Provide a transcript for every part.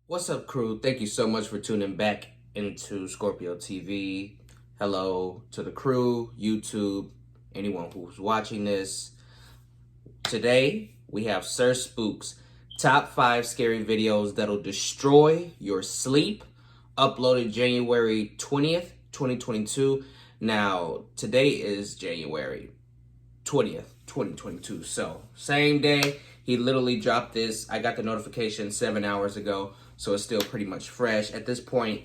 What's up, crew? Thank you so much for tuning back into Scorpio TV. Hello to the crew, YouTube, anyone who's watching this. Today, we have Sir Spook's top 5 scary videos that'll destroy your sleep, uploaded January 20th, 2022. Now, today is January 20th, 2022. So, same day, he literally dropped this. I got the notification 7 hours ago. So it's still pretty much fresh. At this point,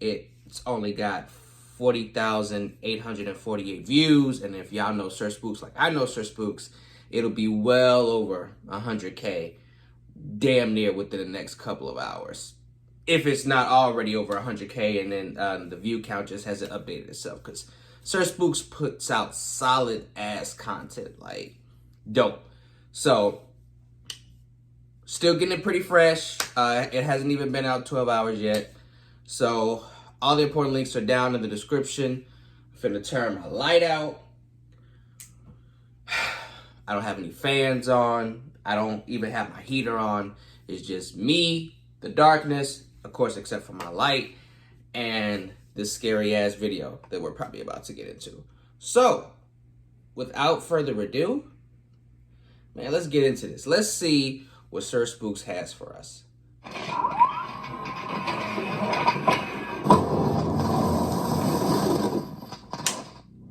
it's only got 40,848 views. And if y'all know Sir Spooks like I know Sir Spooks, it'll be well over 100K damn near within the next couple of hours. If it's not already over 100K and then the view count just hasn't updated itself. Because Sir Spooks puts out solid ass content. Like, dope. So still getting it pretty fresh. It hasn't even been out 12 hours yet. So all the important links are down in the description. I'm finna turn my light out. I don't have any fans on. I don't even have my heater on. It's just me, the darkness, of course, except for my light, and this scary ass video that we're probably about to get into. So without further ado, man, let's get into this. Let's see what Sir Spooks has for us.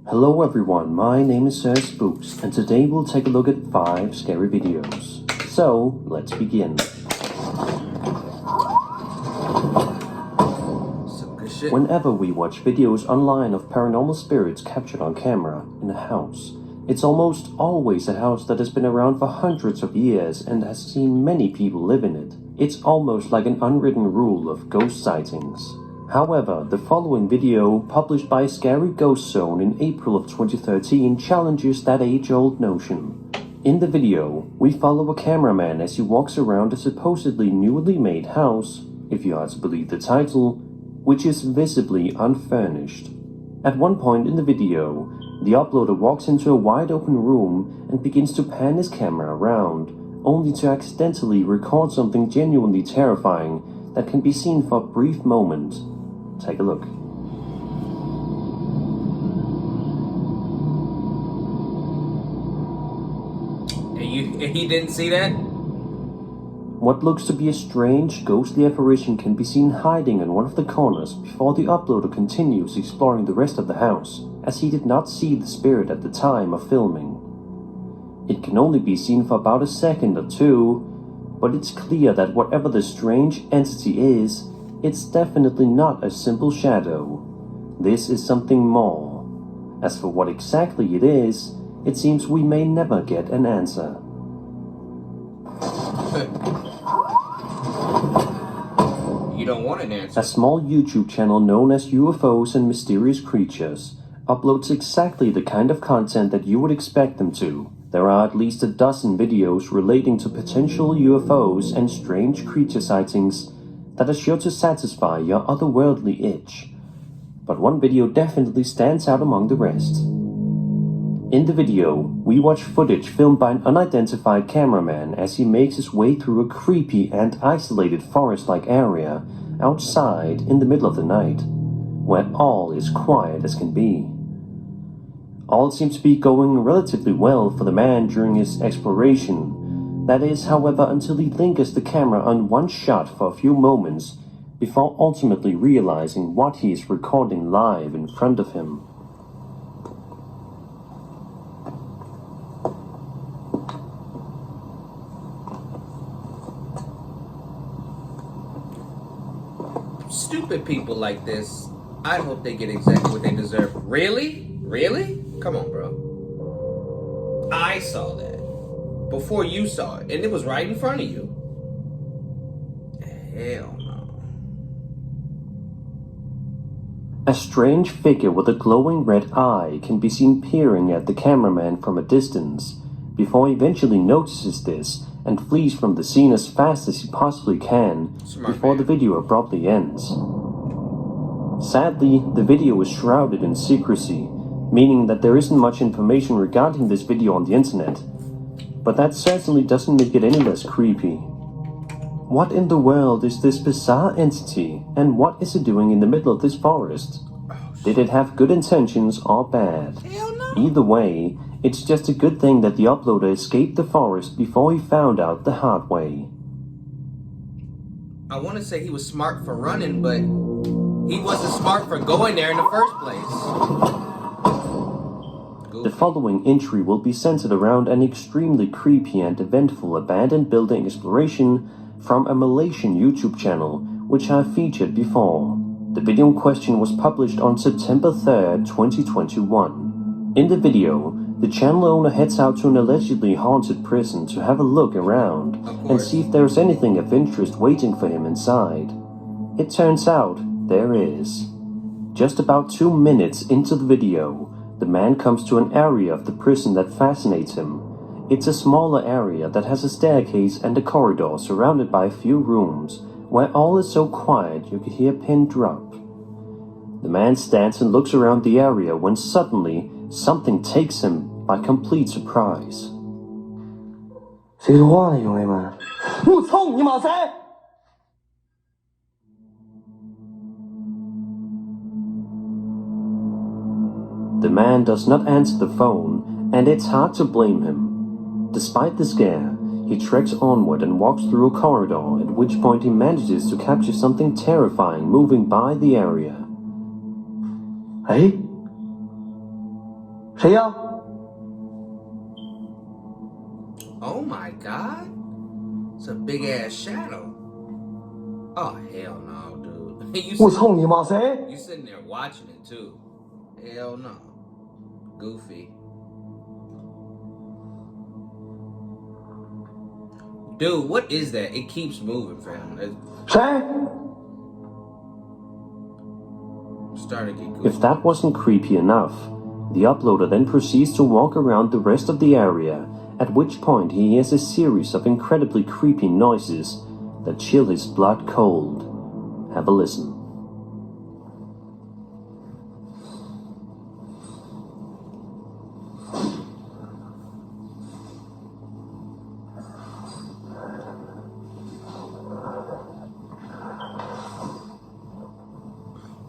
Hello everyone, my name is Sir Spooks, and today we'll take a look at 5 scary videos. So, let's begin. Some good shit. Whenever we watch videos online of paranormal spirits captured on camera in a house, it's almost always a house that has been around for hundreds of years and has seen many people live in it. It's almost like an unwritten rule of ghost sightings. However, the following video, published by Scary Ghost Zone in April of 2013, challenges that age-old notion. In the video, we follow a cameraman as he walks around a supposedly newly made house, if you are to believe the title, which is visibly unfurnished. At one point in the video, the uploader walks into a wide-open room and begins to pan his camera around, only to accidentally record something genuinely terrifying that can be seen for a brief moment. Take a look. And he didn't see that? What looks to be a strange, ghostly apparition can be seen hiding in one of the corners before the uploader continues exploring the rest of the house, as he did not see the spirit at the time of filming. It can only be seen for about a second or two, but it's clear that whatever the strange entity is, it's definitely not a simple shadow. This is something more. As for what exactly it is, it seems we may never get an answer. You don't want an answer. A small YouTube channel known as UFOs and Mysterious Creatures uploads exactly the kind of content that you would expect them to. There are at least a dozen videos relating to potential UFOs and strange creature sightings that are sure to satisfy your otherworldly itch. But one video definitely stands out among the rest. In the video, we watch footage filmed by an unidentified cameraman as he makes his way through a creepy and isolated forest-like area outside in the middle of the night, where all is quiet as can be. All seems to be going relatively well for the man during his exploration. That is, however, until he lingers the camera on one shot for a few moments before ultimately realizing what he is recording live in front of him. Stupid people like this, I hope they get exactly what they deserve. Really? Really? Come on, bro. I saw that before you saw it, and it was right in front of you. Hell no. A strange figure with a glowing red eye can be seen peering at the cameraman from a distance, before he eventually notices this and flees from the scene as fast as he possibly can before the video abruptly ends. Sadly, the video is shrouded in secrecy, meaning that there isn't much information regarding this video on the internet, but that certainly doesn't make it any less creepy. What in the world is this bizarre entity, and what is it doing in the middle of this forest? Did it have good intentions or bad? Hell no. Either way, it's just a good thing that the uploader escaped the forest before he found out the hard way. I want to say he was smart for running, but he wasn't smart for going there in the first place. The following entry will be centered around an extremely creepy and eventful abandoned building exploration from a Malaysian YouTube channel, which I've featured before. The video in question was published on September 3rd, 2021. In the video, the channel owner heads out to an allegedly haunted prison to have a look around and see if there's anything of interest waiting for him inside. It turns out there is. Just about 2 minutes into the video, the man comes to an area of the prison that fascinates him. It's a smaller area that has a staircase and a corridor surrounded by a few rooms, where all is so quiet you could hear a pin drop. The man stands and looks around the area when suddenly something takes him by complete surprise. 谁说话呢，兄弟们？我操你妈塞！ The man does not answer the phone, and it's hard to blame him. Despite the scare, he treks onward and walks through a corridor, at which point he manages to capture something terrifying moving by the area. 哎，谁呀？ Oh my god. It's a big ass shadow. Oh hell no, dude. 我操你妈谁？ You sitting there watching it too. Hell no. Goofy. Dude, what is that? It keeps moving, fam. It's 谁？ starting to get goofy. If that wasn't creepy enough, the uploader then proceeds to walk around the rest of the area, at which point he hears a series of incredibly creepy noises that chill his blood cold. Have a listen.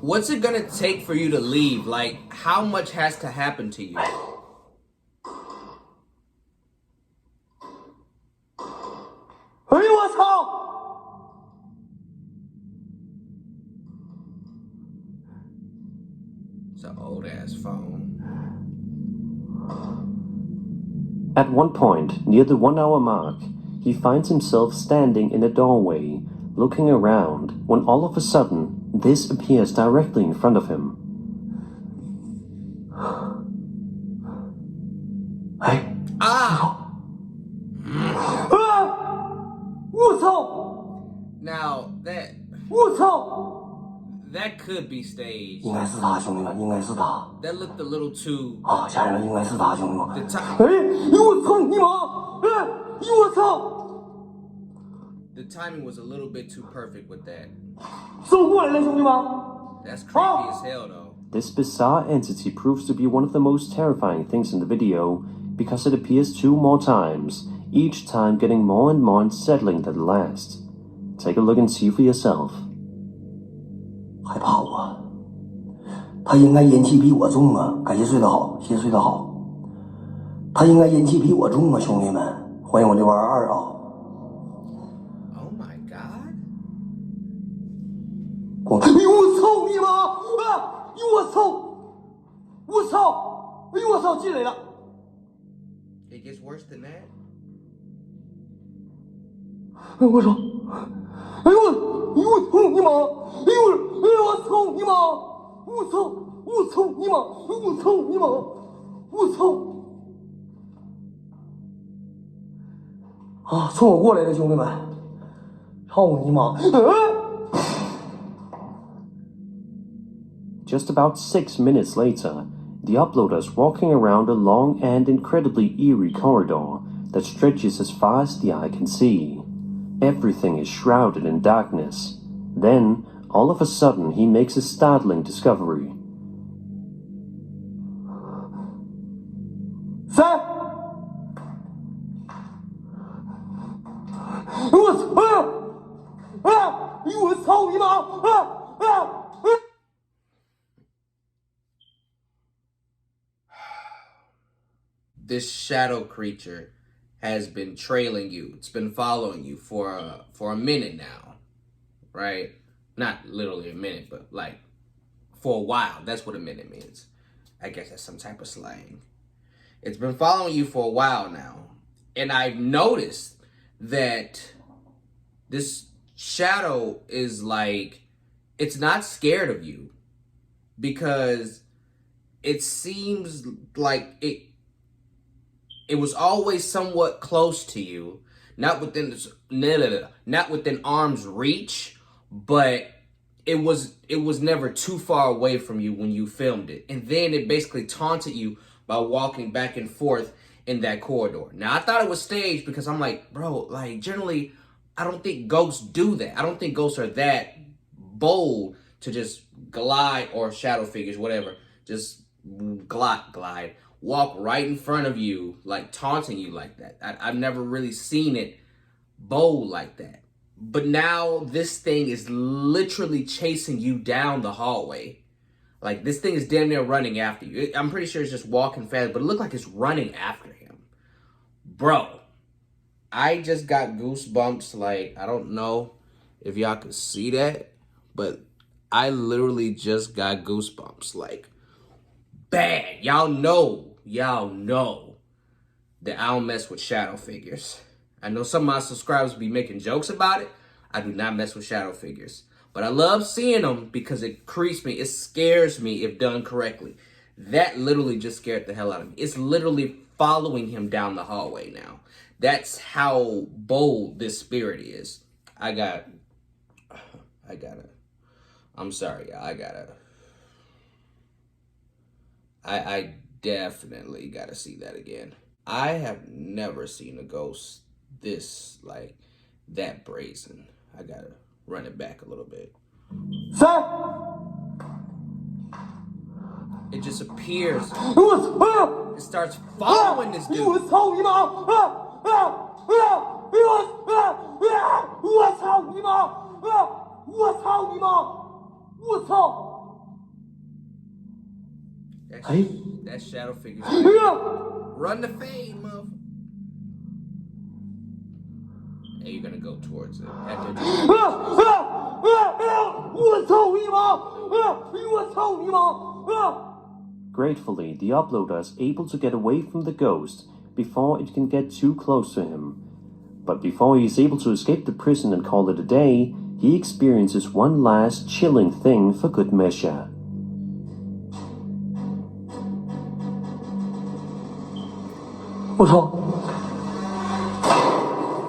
What's it gonna take for you to leave? Like, how much has to happen to you? 哎呦我操！ It's an old ass phone. At one point, near the 1 hour mark, he finds himself standing in a doorway, looking around, when all of a sudden, this appears directly in front of him. 哎， Ah! 我操！ Now, that 我操！ could be staged. 应该是他，兄弟们，应该是他 That looked a little too... 啊！家人们，应该是他，兄弟们。 The time, 哎，我操你妈！哎，我操！ the timing was a little bit too perfect with that. 走过来了，兄弟们。 That's creepy as hell, though. This bizarre entity proves to be one of the most terrifying things in the video because it appears 2 more times, each time getting more and more unsettling than the last. Take a look and see for yourself. 害怕我，他应该阴气比我重啊！感谢睡得好，谢谢睡得好。他应该阴气比我重啊，兄弟们，欢迎我622啊！ Oh my god. 哎呦我操你妈！啊！哎呦我操！我操！哎呦我操！进来了！ It gets worse than that? 哎我操！哎呦我操你妈！哎呦我操你妈！我操！我操你妈！我操你妈！我操！啊，冲我过来了，兄弟们！操你妈！ Just about 6 minutes later, the uploader is walking around a long and incredibly eerie corridor that stretches as far as the eye can see. Everything is shrouded in darkness. Then, all of a sudden, he makes a startling discovery. 谁？我操！操你妈！This shadow creature has been trailing you. It's been following you for a minute now, right? Not literally a minute, but like for a while. That's what a minute means. I guess that's some type of slang. It's been following you for a while now. And I've noticed that this shadow is like, it's not scared of you, because it seems like it was always somewhat close to you, not within arm's reach, but it was never too far away from you when you filmed it. And then it basically taunted you by walking back and forth in that corridor. Now, I thought it was staged because I'm like, bro, like generally, I don't think ghosts do that. I don't think ghosts are that bold to just glide, or shadow figures, whatever, just glide, walk right in front of you, like taunting you like that. I've never really seen it bold like that. But now this thing is literally chasing you down the hallway. Like, this thing is damn near running after you. I'm pretty sure it's just walking fast, but it looked like it's running after him. Bro, I just got goosebumps. Like, I don't know if y'all could see that, but I literally just got goosebumps. Like, bad. Y'all know that I don't mess with shadow figures. I know some of my subscribers be making jokes about it. I do not mess with shadow figures. But I love seeing them because it creeps me. It scares me if done correctly. That literally just scared the hell out of me. It's literally following him down the hallway now. That's how bold this spirit is. I'm sorry, y'all. I definitely gotta see that again. I have never seen a ghost this, like, that brazen. I gotta run it back a little bit. It just appears. It starts following this dude. That shadow figure. Run the fade, motherfucker. And you're gonna go towards it. Gratefully, the uploader is able to get away from the ghost before it can get too close to him. But before he is able to escape the prison and call it a day, he experiences one last chilling thing for good measure.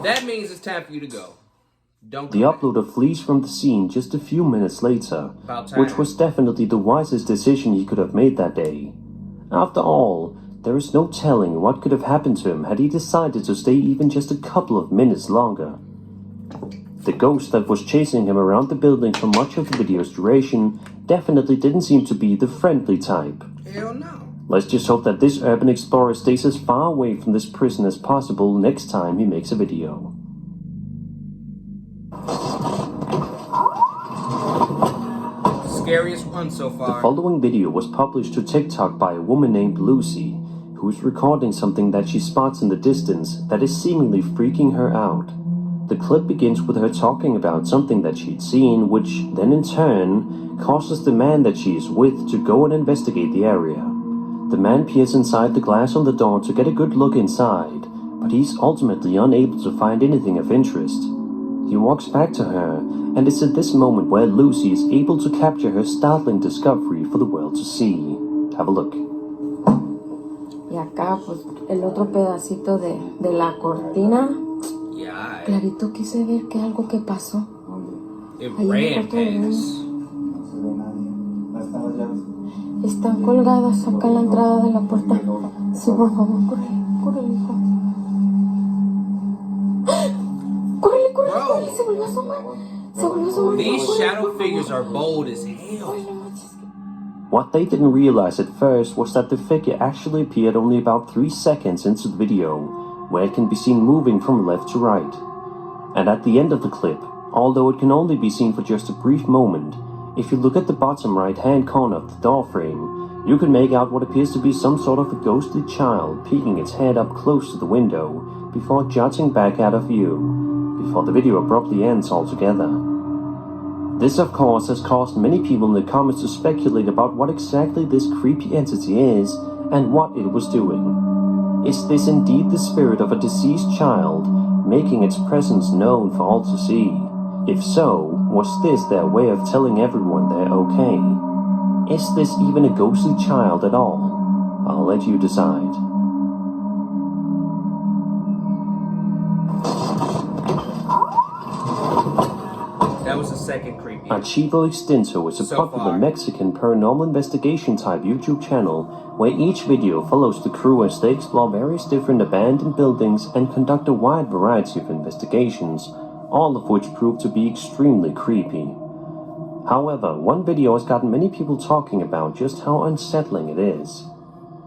That means it's time for you to go. Don't The uploader flees from the scene just a few minutes later, which was definitely the wisest decision he could have made that day. After all, there is no telling what could have happened to him had he decided to stay even just a couple of minutes longer. The ghost that was chasing him around the building for much of the video's duration definitely didn't seem to be the friendly type. Hell no. Let's just hope that this urban explorer stays as far away from this prison as possible next time he makes a video. Scariest one so far. The following video was published to TikTok by a woman named Lucy, who is recording something that she spots in the distance that is seemingly freaking her out. The clip begins with her talking about something that she'd seen, which then in turn causes the man that she is with to go and investigate the area. The man peers inside the glass on the door to get a good look inside, but he's ultimately unable to find anything of interest. He walks back to her, and it's at this moment where Lucy is able to capture her startling discovery for the world to see. Have a look. Y acá, pues, el otro pedacito de la cortina. Yeah, Clarito quise ver que algo que pasó. it Ahí en el ran cuarto de baño. past. Están colgadas acá en la entrada de la puerta. Sí, por favor, corre, hijo. Corre, se volvió a asomar. These shadow figures are bold as hell. What they didn't realize at first was that the figure actually appeared only about 3 seconds into the video, where it can be seen moving from left to right. And at the end of the clip, although it can only be seen for just a brief moment. If you look at the bottom right-hand corner of the door frame, you can make out what appears to be some sort of a ghostly child peeking its head up close to the window before jutting back out of view, before the video abruptly ends altogether. This, of course, has caused many people in the comments to speculate about what exactly this creepy entity is and what it was doing. Is this indeed the spirit of a deceased child, making its presence known for all to see? If so, was this their way of telling everyone they're okay? Is this even a ghostly child at all? I'll let you decide. That was the second creepy. Archivo Extensor is a So popular far. Mexican paranormal investigation type YouTube channel where each video follows the crew as they explore various different abandoned buildings and conduct a wide variety of investigations, all of which prove to be extremely creepy. However, one video has gotten many people talking about just how unsettling it is.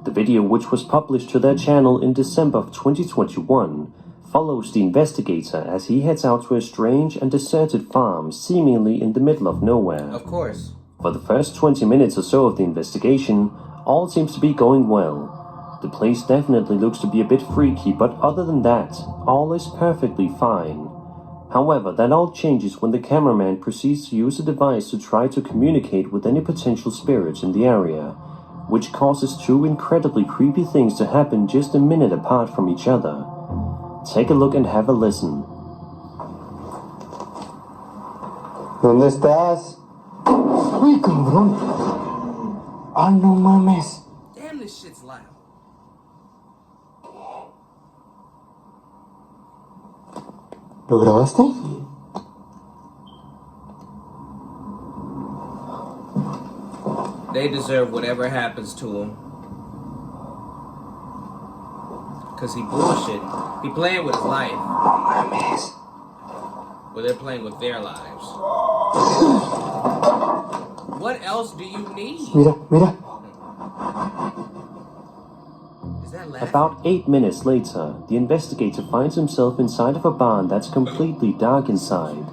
The video, which was published to their channel in December of 2021, follows the investigator as he heads out to a strange and deserted farm seemingly in the middle of nowhere. Of course. For the first 20 minutes or so of the investigation, all seems to be going well. The place definitely looks to be a bit freaky, but other than that, all is perfectly fine. However, that all changes when the cameraman proceeds to use a device to try to communicate with any potential spirits in the area, which causes two incredibly creepy things to happen just a minute apart from each other. Take a look and have a listen. ¿Dónde estás? Uy, cabrón. Ah, no mames. Damn, this shit's loud. ¿Lo grabaste? They deserve whatever happens to him. Cause he bullshitting. He playing with his life. No mames. Well, they're playing with their lives. What else do you need? Mira, mira. Is that laughing? About 8 minutes later, the investigator finds himself inside of a barn that's completely dark inside.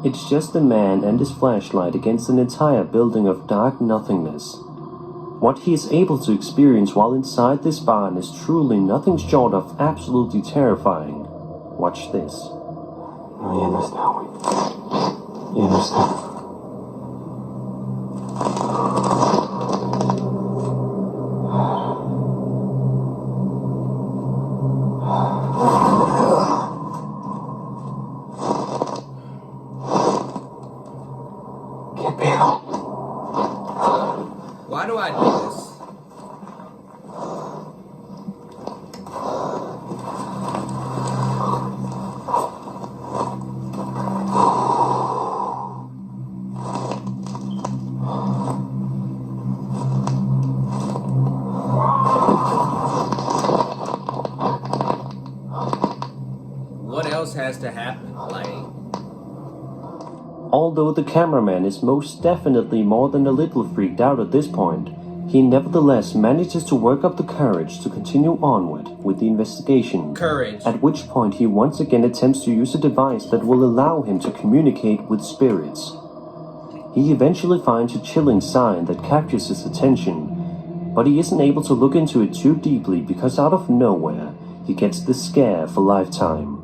It's just a man and his flashlight against an entire building of dark nothingness. What he is able to experience while inside this barn is truly nothing short of absolutely terrifying. Watch this. No, ya no está, güey. Ya no está. ¿Qué pedo? Why do I do this? What else has to happen? Like, Although the cameraman is most definitely more than a little freaked out at this point, he nevertheless manages to work up the courage to continue onward with the investigation. courage. At which point he once again attempts to use a device that will allow him to communicate with spirits. He eventually finds a chilling sign that captures his attention, but he isn't able to look into it too deeply because out of nowhere, he gets the scare for lifetime.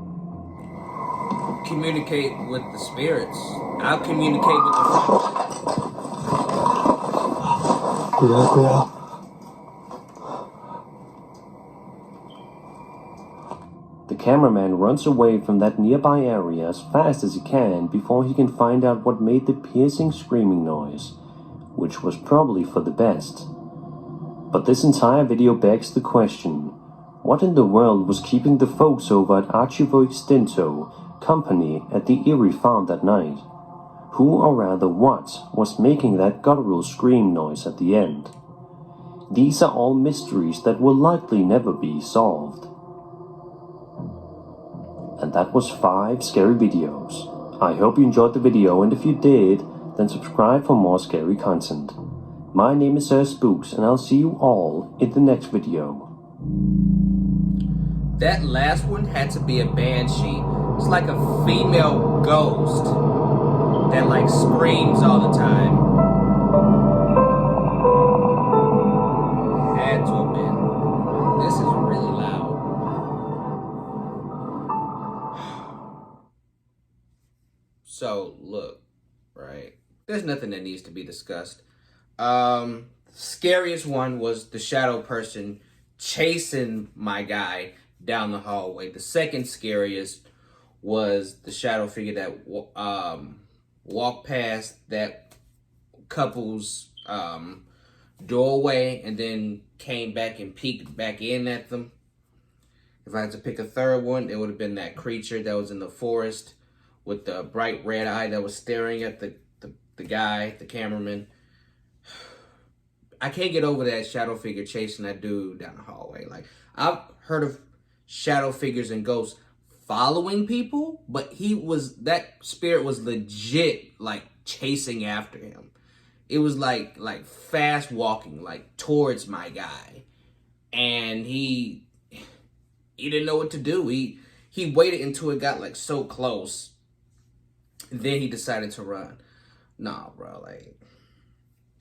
Communicate with the spirits. I'll communicate with the... Cuidado, cuidado. The cameraman runs away from that nearby area as fast as he can before he can find out what made the piercing screaming noise, which was probably for the best. But this entire video begs the question, what in the world was keeping the folks over at Archivo Extensor company at the eerie farm that night? Who, or rather what, was making that guttural scream noise at the end? These are all mysteries that will likely never be solved. And that was 5 scary videos. I hope you enjoyed the video, and if you did, then subscribe for more scary content. My name is Sir Spooks, and I'll see you all in the next video. That last one had to be a banshee. It's like a female ghost. that like screams all the time. Had to have been. This is really loud. So look, right? There's nothing that needs to be discussed. Scariest one was the shadow person chasing my guy down the hallway. The second scariest was the shadow figure that walked past that couple's doorway and then came back and peeked back in at them. If I had to pick a third one, it would have been that creature that was in the forest with the bright red eye that was staring at the guy, the cameraman. I can't get over that shadow figure chasing that dude down the hallway. Like, I've heard of shadow figures and ghosts following people, but that spirit was legit like chasing after him. It was like fast walking like towards my guy, and he didn't know what to do. He waited until it got like so close, then he decided to run. Nah, bro, like,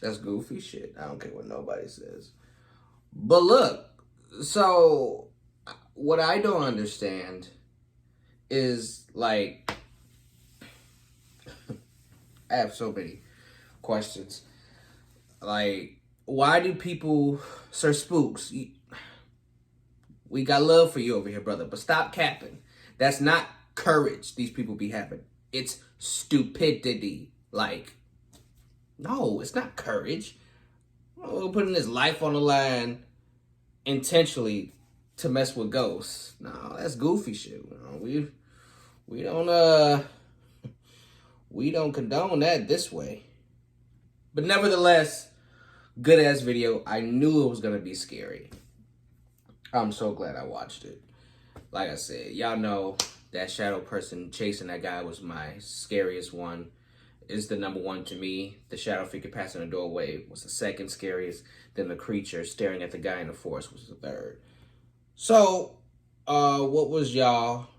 that's goofy shit. I don't care what nobody says. But look, so what I don't understand is, like, I have so many questions. Like, why do people, Sir Spooks, we got love for you over here, brother, but stop capping. That's not courage these people be having. It's stupidity. Like, no, it's not courage. We're putting his life on the line intentionally to mess with ghosts. No, that's goofy shit. We don't condone that this way. But nevertheless, good ass video. I knew it was gonna be scary. I'm so glad I watched it. Like I said, y'all know that shadow person chasing that guy was my scariest one. Is the number one to me. The shadow figure passing the doorway was the second scariest. Then the creature staring at the guy in the forest was the third. So, what was y'all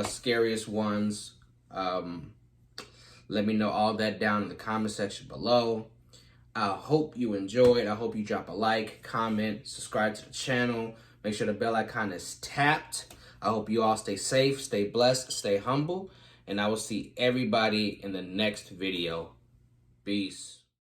scariest ones? Let me know all that down in the comment section below. I hope you enjoyed. I hope you drop a like, comment, subscribe to the channel. Make sure the bell icon is tapped. I hope you all stay safe, stay blessed, stay humble. And I will see everybody in the next video. Peace.